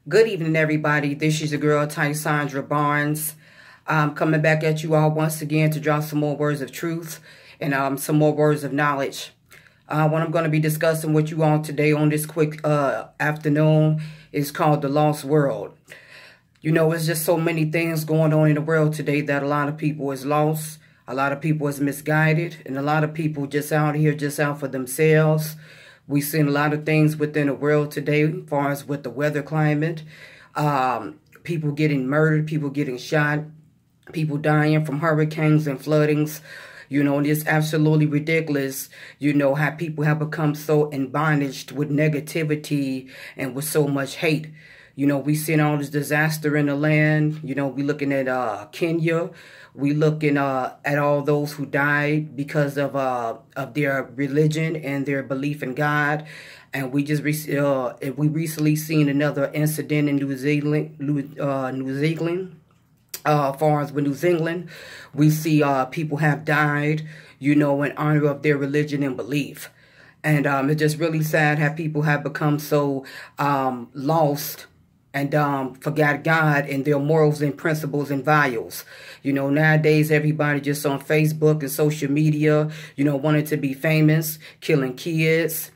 Good evening, everybody. This is your girl, Tysandra Barnes. I'm coming back at you all once again to drop some more words of truth and some more words of knowledge. What I'm going to be discussing with you all today on this quick afternoon is called The Lost World. You know, it's just so many things going on in the world today that a lot of people is lost, a lot of people is misguided, and a lot of people just out here just out for themselves. We've seen a lot of things within the world today, as far as with the weather climate, people getting murdered, people getting shot, people dying from hurricanes and floodings. You know, and it's absolutely ridiculous, you know, how people have become so embondaged with negativity and with so much hate. You know, we seen all this disaster in the land. You know, we looking at Kenya. We looking at all those who died because of their religion and their belief in God. And we just we recently seen another incident in New Zealand. As far as with New Zealand, we see people have died, you know, in honor of their religion and belief. And it's just really sad how people have become so lost and forgot God and their morals and principles and values. You know, nowadays everybody just on Facebook and social media, you know, wanting to be famous, killing kids,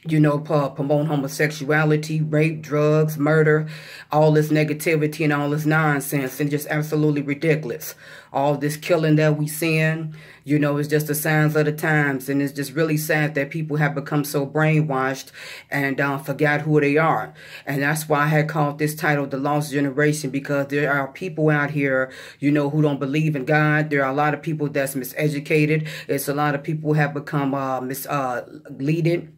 you know, promoting homosexuality, rape, drugs, murder, all this negativity and all this nonsense, and just absolutely ridiculous. All this killing that we seeing, you know, is just the signs of the times, and it's just really sad that people have become so brainwashed and forgot who they are. And that's why I had called this title The Lost Generation, because there are people out here, you know, who don't believe in God. There are a lot of people that's miseducated. It's a lot of people who have become misleaded,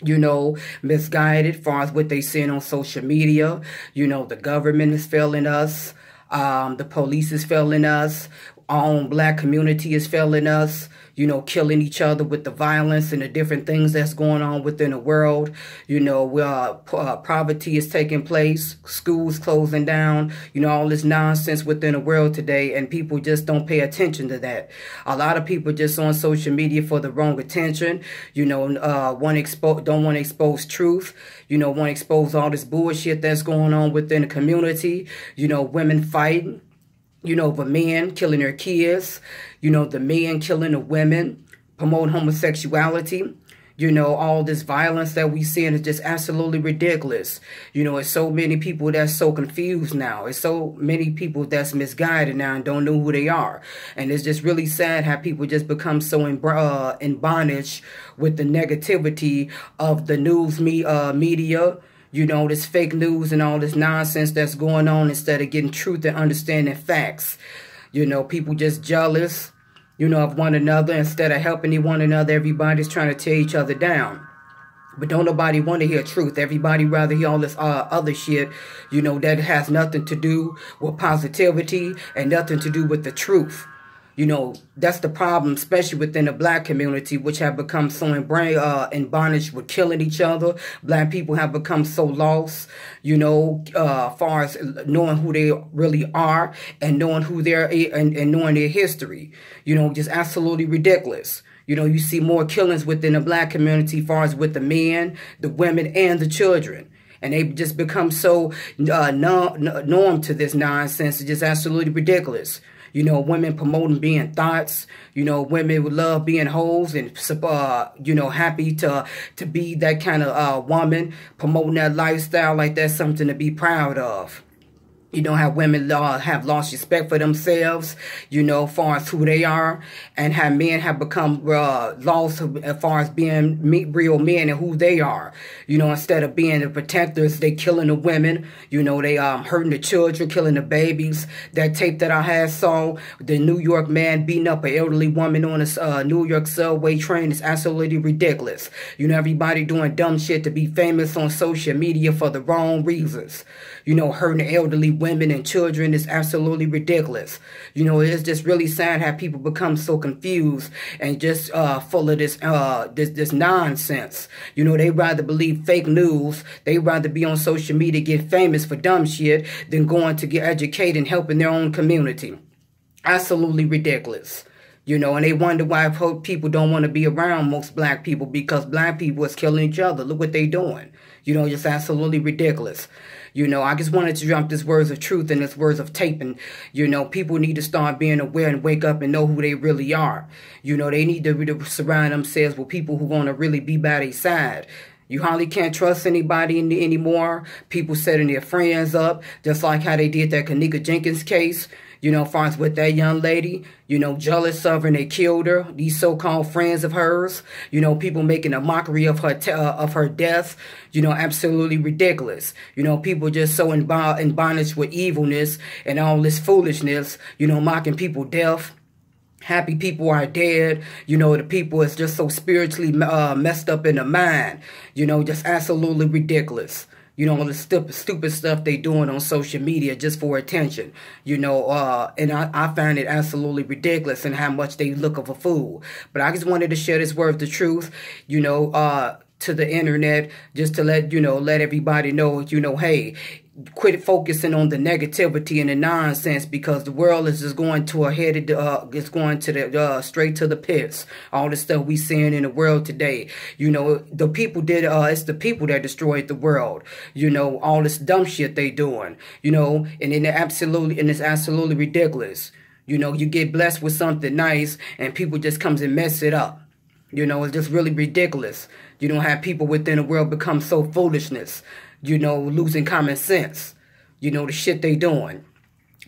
you know, misguided as far as what they seeing on social media. You know, the government is failing us. The police is failing us. Our own black community is failing us, you know, killing each other with the violence and the different things that's going on within the world. You know, poverty is taking place, schools closing down, you know, all this nonsense within the world today, and people just don't pay attention to that. A lot of people just on social media for the wrong attention, you know, don't want to expose truth, you know, want to expose all this bullshit that's going on within the community, you know, women fighting, you know, the men killing their kids, you know, the men killing the women, promoting homosexuality, you know, all this violence that we see is just absolutely ridiculous. You know, it's so many people that's so confused now. It's so many people that's misguided now and don't know who they are. And it's just really sad how people just become so in bondage with the negativity of the news media, you know, this fake news and all this nonsense that's going on, instead of getting truth and understanding facts. You know, people just jealous, you know, of one another. Instead of helping one another, everybody's trying to tear each other down. But don't nobody want to hear truth. Everybody rather hear all this other shit, you know, that has nothing to do with positivity and nothing to do with the truth. You know, that's the problem, especially within the black community, which have become so in bondage with killing each other. Black people have become so lost, you know, as far as knowing who they really are and knowing who they're and knowing their history. You know, just absolutely ridiculous. You know, you see more killings within the black community, as far as with the men, the women, and the children. And they just become so norm to this nonsense. It's just absolutely ridiculous. You know, women promoting being thoughts. You know, women would love being hoes and, you know, happy to be that kind of woman, promoting that lifestyle like that's something to be proud of. You know, how women have lost respect for themselves, you know, as far as who they are, and how men have become lost as far as being real men and who they are. You know, instead of being the protectors, they killing the women. You know, they hurting the children, killing the babies. That tape that I had saw, the New York man beating up an elderly woman on a New York subway train, is absolutely ridiculous. You know, everybody doing dumb shit to be famous on social media for the wrong reasons. You know, hurting the elderly women and children is absolutely ridiculous. You know, it's just really sad how people become so confused and just full of this nonsense. You know, they rather believe fake news. They rather be on social media, get famous for dumb shit, than going to get educated and helping their own community. Absolutely ridiculous. You know, and they wonder why people don't want to be around most black people, because black people is killing each other. Look what they doing. You know, just absolutely ridiculous. You know, I just wanted to drop this words of truth and this words of taping. You know, people need to start being aware and wake up and know who they really are. You know, they need to surround themselves with people who want to really be by their side. You hardly can't trust anybody anymore. People setting their friends up, just like how they did that Kenneka Jenkins case. You know, as far as with that young lady, you know, jealous of her and they killed her. These so-called friends of hers, you know, people making a mockery of her death. You know, absolutely ridiculous. You know, people just so in bondage with evilness and all this foolishness. You know, mocking people death. Happy people are dead. You know, the people is just so spiritually messed up in the mind. You know, just absolutely ridiculous. You know, all the stupid stuff they doing on social media just for attention. You know, and I find it absolutely ridiculous and how much they look of a fool. But I just wanted to share this word of truth, you know, to the internet, just to let everybody know, you know, hey, quit focusing on the negativity and the nonsense, because the world is just going to it's going to the straight to the pits. All the stuff we seeing in the world today, you know, the people it's the people that destroyed the world. You know, all this dumb shit they doing, you know, and it's absolutely ridiculous. You know, you get blessed with something nice and people just comes and mess it up. You know, it's just really ridiculous. You don't have people within the world become so foolishness, you know, losing common sense. You know, the shit they doing.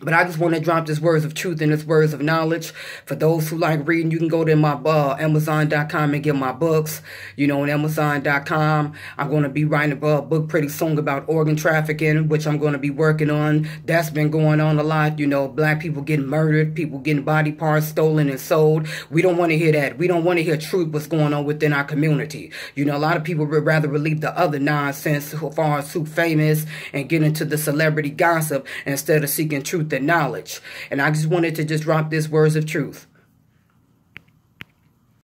But I just want to drop this words of truth and this words of knowledge. For those who like reading, you can go to my Amazon.com and get my books. You know, on Amazon.com, I'm going to be writing a book pretty soon about organ trafficking, which I'm going to be working on. That's been going on a lot. You know, black people getting murdered, people getting body parts stolen and sold. We don't want to hear that. We don't want to hear truth, what's going on within our community. You know, a lot of people would rather relieve the other nonsense as far as who famous and get into the celebrity gossip instead of seeking truth and knowledge. And I just wanted to just drop this words of truth.